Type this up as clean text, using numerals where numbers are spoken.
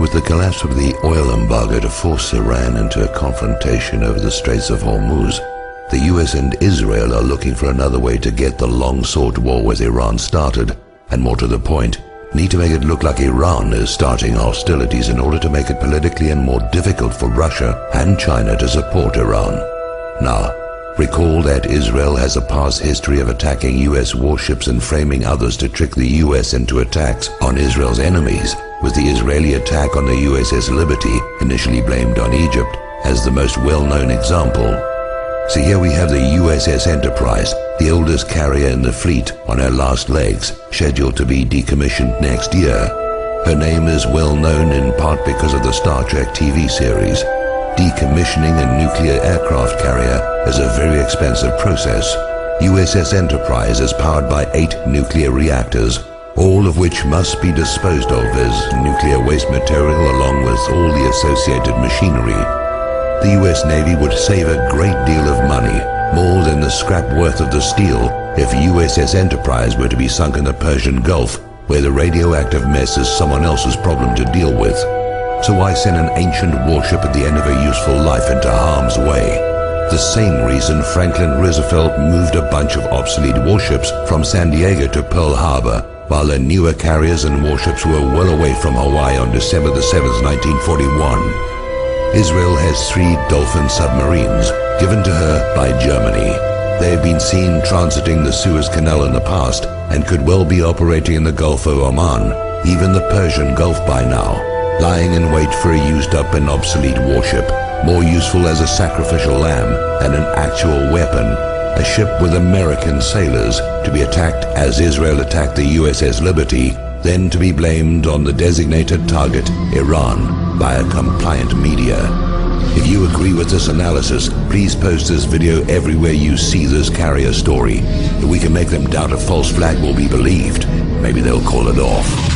With the collapse of the oil embargo to force Iran into a confrontation over the Straits of Hormuz, the US and Israel are looking for another way to get the long-sought war with Iran started, and more to the point, need to make it look like Iran is starting hostilities in order to make it politically and more difficult for Russia and China to support Iran. Now, recall that Israel has a past history of attacking US warships and framing others to trick the US into attacks on Israel's enemies, with the Israeli attack on the USS Liberty, initially blamed on Egypt, as the most well-known example. So here we have the USS Enterprise, the oldest carrier in the fleet, on her last legs, scheduled to be decommissioned next year. Her name is well known in part because of the Star Trek TV series. Decommissioning a nuclear aircraft carrier is a very expensive process. USS Enterprise is powered by 8 nuclear reactors, all of which must be disposed of as nuclear waste material along with all the associated machinery. The US Navy would save a great deal of money, more than the scrap worth of the steel, if USS Enterprise were to be sunk in the Persian Gulf, where the radioactive mess is someone else's problem to deal with. So why send an ancient warship at the end of a useful life into harm's way? The same reason Franklin Roosevelt moved a bunch of obsolete warships from San Diego to Pearl Harbor, while the newer carriers and warships were well away from Hawaii on December the 7th, 1941. Israel has 3 Dolphin submarines, given to her by Germany. They have been seen transiting the Suez Canal in the past, and could well be operating in the Gulf of Oman, even the Persian Gulf by now, lying in wait for a used-up and obsolete warship, more useful as a sacrificial lamb than an actual weapon, a ship with American sailors to be attacked as Israel attacked the USS Liberty, then to be blamed on the designated target, Iran, by a compliant media. If you agree with this analysis, please post this video everywhere you see this carrier story. If we can make them doubt a false flag will be believed, maybe they'll call it off.